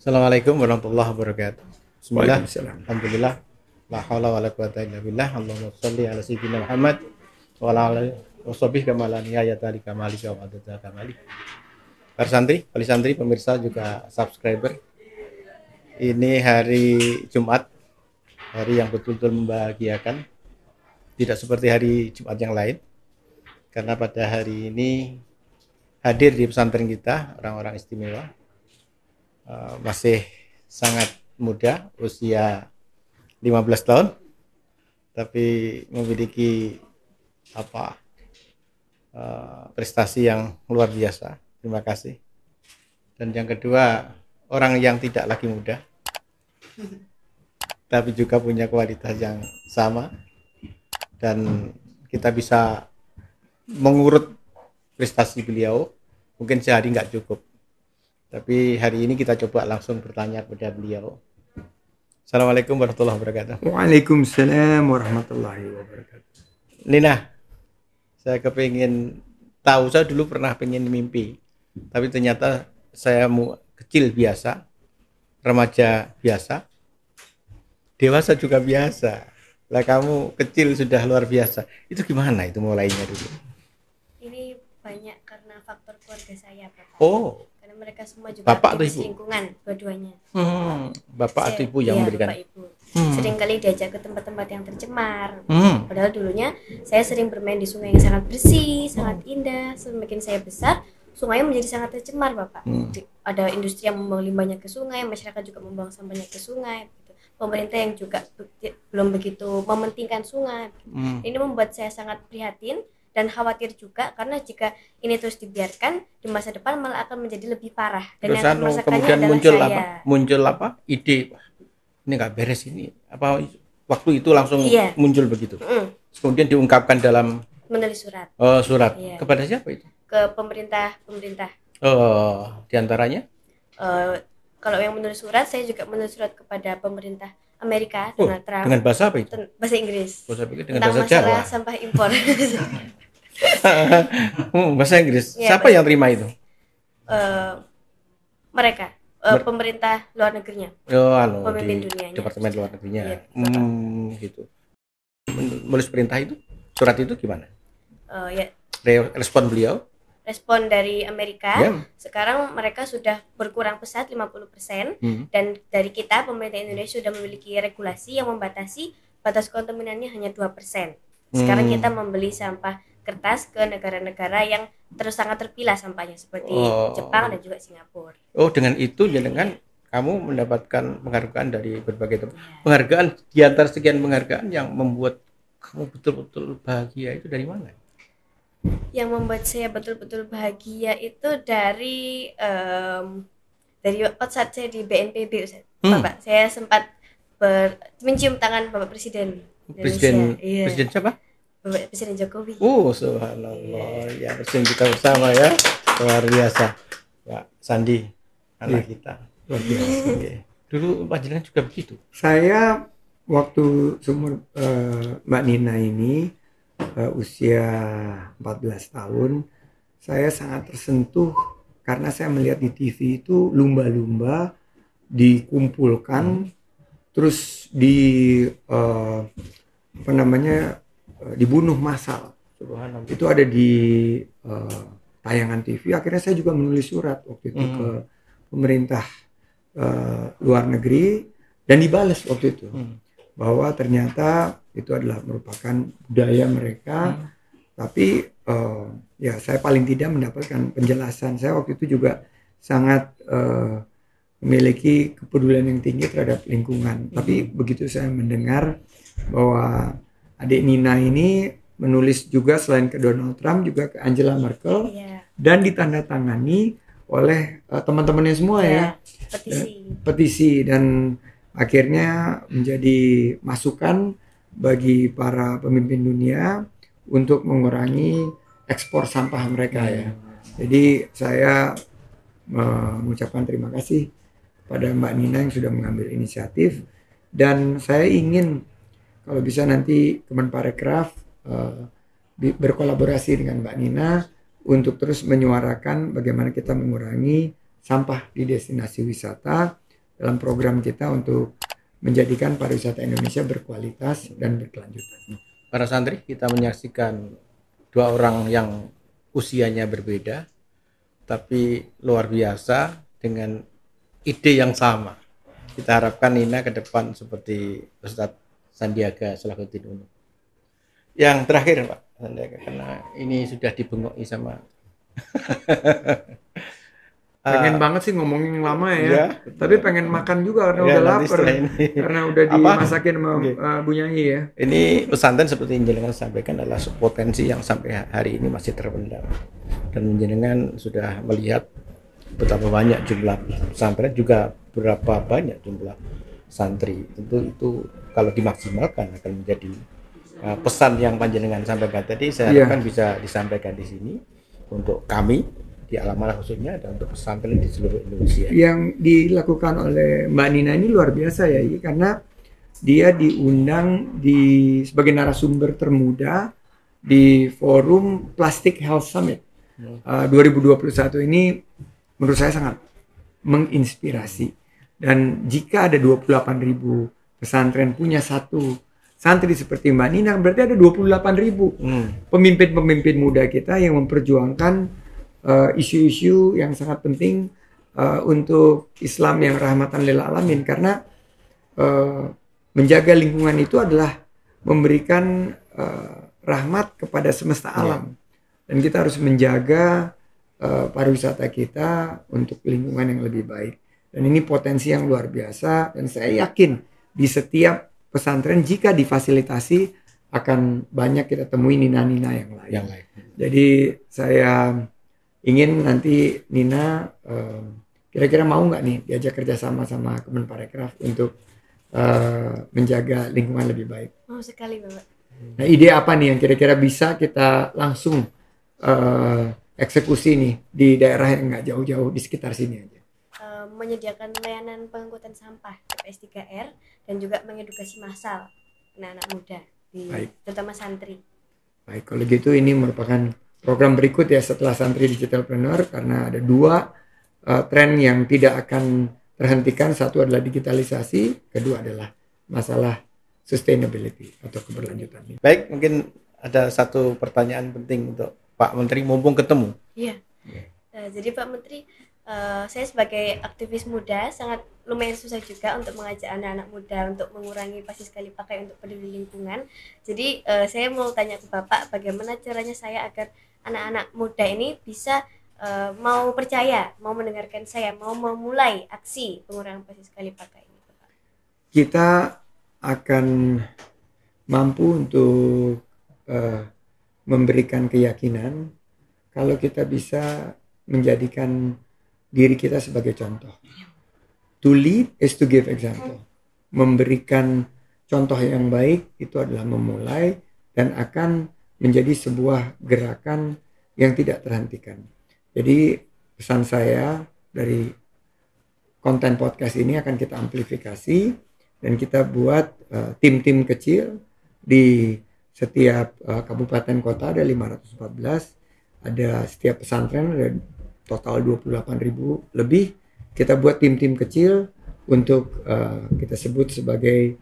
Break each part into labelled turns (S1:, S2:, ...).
S1: Assalamualaikum warahmatullahi wabarakatuh. Bismillah.
S2: Waalaikumsalam.
S1: Alhamdulillah. La haula wala quwata illa billah. Allahumma shalli ala sayyidina Muhammad wa ala alihi washabbihi kama la nihayata li kamalika wa adada kamalik. Para santri, wali santri, pemirsa juga subscriber. Ini hari Jumat, hari yang betul-betul membahagiakan. Tidak seperti hari Jumat yang lain. Karena pada hari ini hadir di pesantren kita orang-orang istimewa. Masih sangat muda, usia 15 tahun, tapi memiliki prestasi yang luar biasa. Terima kasih. Dan yang kedua, orang yang tidak lagi muda, tapi juga punya kualitas yang sama, dan kita bisa mengurut prestasi beliau. Mungkin sehari nggak cukup, tapi hari ini kita coba langsung bertanya kepada beliau. Assalamualaikum warahmatullahi wabarakatuh.
S2: Waalaikumsalam warahmatullahi wabarakatuh.
S1: Nina, saya kepingin tahu, saya dulu pernah pengen mimpi, tapi ternyata saya kecil biasa, remaja biasa, dewasa juga biasa. Lah kamu kecil sudah luar biasa. Itu gimana itu mulainya dulu?
S3: Ini banyak karena faktor keluarga saya, Bapak.
S1: Oh.
S3: Mereka semua juga
S1: Bapak atau
S3: aktivis
S1: ibu?
S3: Lingkungan, dua-duanya.
S1: Bapak atau ibu yang memberikan?
S3: Bapak ibu. Sering kali diajak ke tempat-tempat yang tercemar. Padahal dulunya saya sering bermain di sungai yang sangat bersih, sangat indah. Semakin saya besar, sungai menjadi sangat tercemar, Bapak. Ada industri yang membuang limbahnya ke sungai, masyarakat juga membuang sampahnya ke sungai. Pemerintah yang juga belum begitu mementingkan sungai. Ini membuat saya sangat prihatin dan khawatir juga, karena jika ini terus dibiarkan di masa depan malah akan menjadi lebih parah. Dan
S1: terus
S3: yang merasakannya
S1: kemudian
S3: adalah
S1: muncul ide, ini nggak beres ini, waktu itu langsung muncul begitu. Kemudian diungkapkan dalam
S3: menulis surat.
S1: Surat. Kepada siapa itu?
S3: Ke pemerintah.
S1: Diantaranya?
S3: Kalau yang menulis surat, saya juga menulis surat kepada pemerintah Amerika, Donald Trump.
S1: Dengan bahasa apa itu?
S3: Bahasa Inggris.
S1: Dengan bahasa
S3: Jawa.
S1: Jawa.
S3: Sampah impor.
S1: Bahasa Inggris. Siapa yang terima itu?
S3: Mereka, pemerintah luar negerinya. Pemimpin dunianya.
S1: Departemen luar negerinya. Gitu. Menulis perintah itu, surat itu gimana? Respon beliau?
S3: Respon dari Amerika, sekarang mereka sudah berkurang pesat 50%, dan dari kita, pemerintah Indonesia sudah memiliki regulasi yang membatasi batas kontaminannya hanya 2%. Sekarang kita membeli sampah kertas ke negara-negara yang sangat terpilah sampahnya, seperti Jepang dan juga Singapura.
S1: Dengan itu dengan kamu mendapatkan penghargaan dari berbagai tempat. Penghargaan di antara sekian penghargaan yang membuat kamu betul-betul bahagia itu dari mana?
S3: Yang membuat saya betul-betul bahagia itu dari saat saya di BNPB, Ustaz. Bapak, saya sempat mencium tangan Bapak Presiden.
S1: Presiden siapa?
S3: Bapak Presiden Jokowi.
S1: Subhanallah, ya presiden kita bersama ya, luar biasa. Pak Sandi, anak kita.
S2: Luar biasa.
S1: Dulu panjenengan juga begitu.
S2: Saya waktu seumur Mbak Nina ini usia 14 tahun, saya sangat tersentuh karena saya melihat di TV itu lumba-lumba dikumpulkan, terus dibunuh massal. Itu ada di tayangan TV. Akhirnya saya juga menulis surat waktu itu ke pemerintah luar negeri, dan dibalas waktu itu bahwa ternyata itu adalah merupakan budaya mereka. Tapi saya paling tidak mendapatkan penjelasan. Saya waktu itu juga sangat memiliki kepedulian yang tinggi terhadap lingkungan. Tapi begitu saya mendengar bahwa adik Nina ini menulis juga selain ke Donald Trump juga ke Angela Merkel, dan ditandatangani oleh teman-temannya semua, petisi, dan akhirnya menjadi masukan bagi para pemimpin dunia untuk mengurangi ekspor sampah mereka Jadi saya mengucapkan terima kasih pada Mbak Nina yang sudah mengambil inisiatif, dan saya ingin kalau bisa nanti Kemenparekraf berkolaborasi dengan Mbak Nina untuk terus menyuarakan bagaimana kita mengurangi sampah di destinasi wisata dalam program kita untuk menjadikan pariwisata Indonesia berkualitas dan berkelanjutan.
S1: Para santri, kita menyaksikan dua orang yang usianya berbeda, tapi luar biasa dengan ide yang sama. Kita harapkan Nina ke depan seperti Ustadz Sandiaga Salahuddin Uno. Yang terakhir Pak Sandiaga, karena ini sudah dibengokkan sama
S2: pengen banget sih ngomongin lama ya,
S1: ya,
S2: tapi pengen makan juga karena
S1: ya,
S2: udah lapar, karena udah dimasakin sama Bu Nyai ya.
S1: Ini pesantren seperti yang jenengan sampaikan adalah potensi yang sampai hari ini masih terpendam, dan jenengan sudah melihat betapa banyak jumlah pesantren, juga berapa banyak jumlah santri. Itu kalau dimaksimalkan akan menjadi pesan yang panjenengan sampaikan tadi. Saya harapkan bisa disampaikan di sini untuk kami di Alamara khususnya, dan untuk pesantren di seluruh Indonesia.
S2: Yang dilakukan oleh Mbak Nina ini luar biasa ya, karena dia diundang sebagai narasumber termuda di forum Plastic Health Summit 2021 ini. Menurut saya sangat menginspirasi, dan jika ada 28.000 pesantren punya satu santri seperti Mbak Nina, berarti ada 28.000 pemimpin-pemimpin muda kita yang memperjuangkan isu-isu yang sangat penting untuk Islam yang rahmatan lil alamin. Karena menjaga lingkungan itu adalah memberikan rahmat kepada semesta alam, dan kita harus menjaga pariwisata kita untuk lingkungan yang lebih baik. Dan ini potensi yang luar biasa, dan saya yakin di setiap pesantren jika difasilitasi akan banyak kita temui nina-nina yang lain. Jadi saya ingin nanti Nina kira-kira mau nggak nih diajak kerjasama sama Kemenparekraf untuk menjaga lingkungan lebih baik?
S3: Mau sekali Bapak.
S2: Nah, ide apa nih yang kira-kira bisa kita langsung eksekusi nih di daerah yang nggak jauh-jauh di sekitar sini aja?
S3: Menyediakan layanan pengangkutan sampah TPS 3R dan juga mengedukasi massal anak-anak muda, terutama santri.
S2: Baik, kalau gitu ini merupakan program berikut ya setelah Santri Digitalpreneur, karena ada dua tren yang tidak akan terhentikan. Satu adalah digitalisasi, kedua adalah masalah sustainability atau keberlanjutan.
S1: Baik, mungkin ada satu pertanyaan penting untuk Pak Menteri, mumpung ketemu.
S3: Iya. Jadi Pak Menteri, saya sebagai aktivis muda sangat lumayan susah juga untuk mengajak anak-anak muda untuk mengurangi plastik sekali pakai untuk peduli lingkungan. Jadi saya mau tanya ke Bapak, bagaimana caranya saya agar anak-anak muda ini bisa mau percaya, mau mendengarkan saya, mau memulai aksi pengurangan plastik sekali pakai ini, Bapak?
S2: Kita akan mampu untuk memberikan keyakinan kalau kita bisa menjadikan diri kita sebagai contoh. To lead is to give example. Memberikan contoh yang baik itu adalah memulai dan akan menjadi sebuah gerakan yang tidak terhentikan. Jadi pesan saya dari konten podcast ini akan kita amplifikasi dan kita buat tim-tim kecil di setiap kabupaten kota. Ada 514, ada setiap pesantren ada total 28.000 lebih. Kita buat tim-tim kecil untuk kita sebut sebagai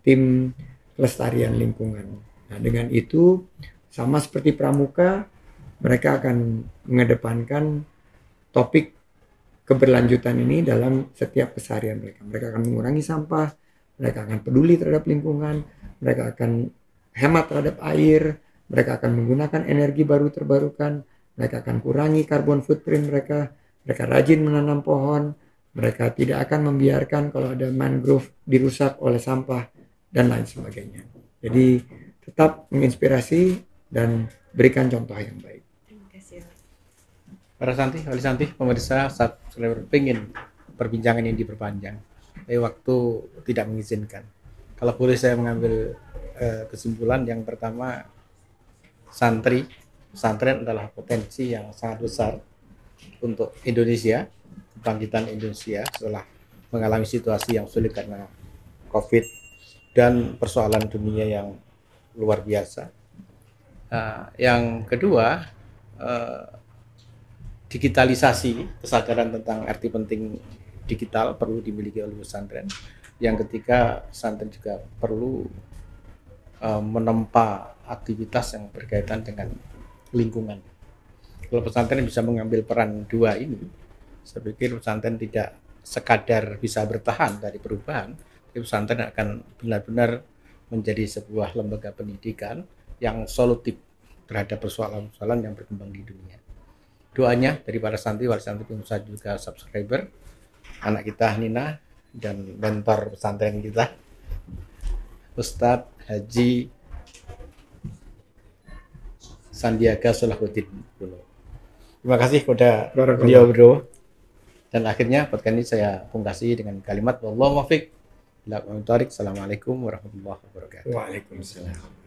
S2: tim kelestarian lingkungan. Nah, dengan itu sama seperti pramuka, mereka akan mengedepankan topik keberlanjutan ini dalam setiap keseharian mereka. Mereka akan mengurangi sampah, mereka akan peduli terhadap lingkungan, mereka akan hemat terhadap air, mereka akan menggunakan energi baru terbarukan, mereka akan kurangi carbon footprint mereka rajin menanam pohon, mereka tidak akan membiarkan kalau ada mangrove dirusak oleh sampah, dan lain sebagainya. Jadi tetap menginspirasi dan berikan contoh yang baik.
S3: Terima kasih.
S1: Para santri, wali santri, pemirsa, saat saya ingin perbincangan ini diperpanjang, tapi waktu tidak mengizinkan. Kalau boleh saya mengambil kesimpulan yang pertama, pesantren adalah potensi yang sangat besar untuk Indonesia, kebangkitan Indonesia setelah mengalami situasi yang sulit karena COVID dan persoalan dunia yang luar biasa. Yang kedua, digitalisasi, kesadaran tentang arti penting digital perlu dimiliki oleh pesantren. Yang ketiga, pesantren juga perlu menempa aktivitas yang berkaitan dengan lingkungan. Kalau pesantren bisa mengambil peran dua ini, saya pikir pesantren tidak sekadar bisa bertahan dari perubahan, tapi pesantren akan benar-benar menjadi sebuah lembaga pendidikan yang solutif terhadap persoalan-persoalan yang berkembang di dunia. Doanya dari para santri, wali santri, pemirsa juga subscriber, anak kita Nina dan mentor pesantren kita, Ustadz Haji Sandiaga Solahuddin. Terima kasih kepada beliau bro. Dan akhirnya podcast ini saya pungkasi dengan kalimat wallahu muwaffiq. Assalamualaikum warahmatullahi wabarakatuh.
S2: Waalaikumsalam.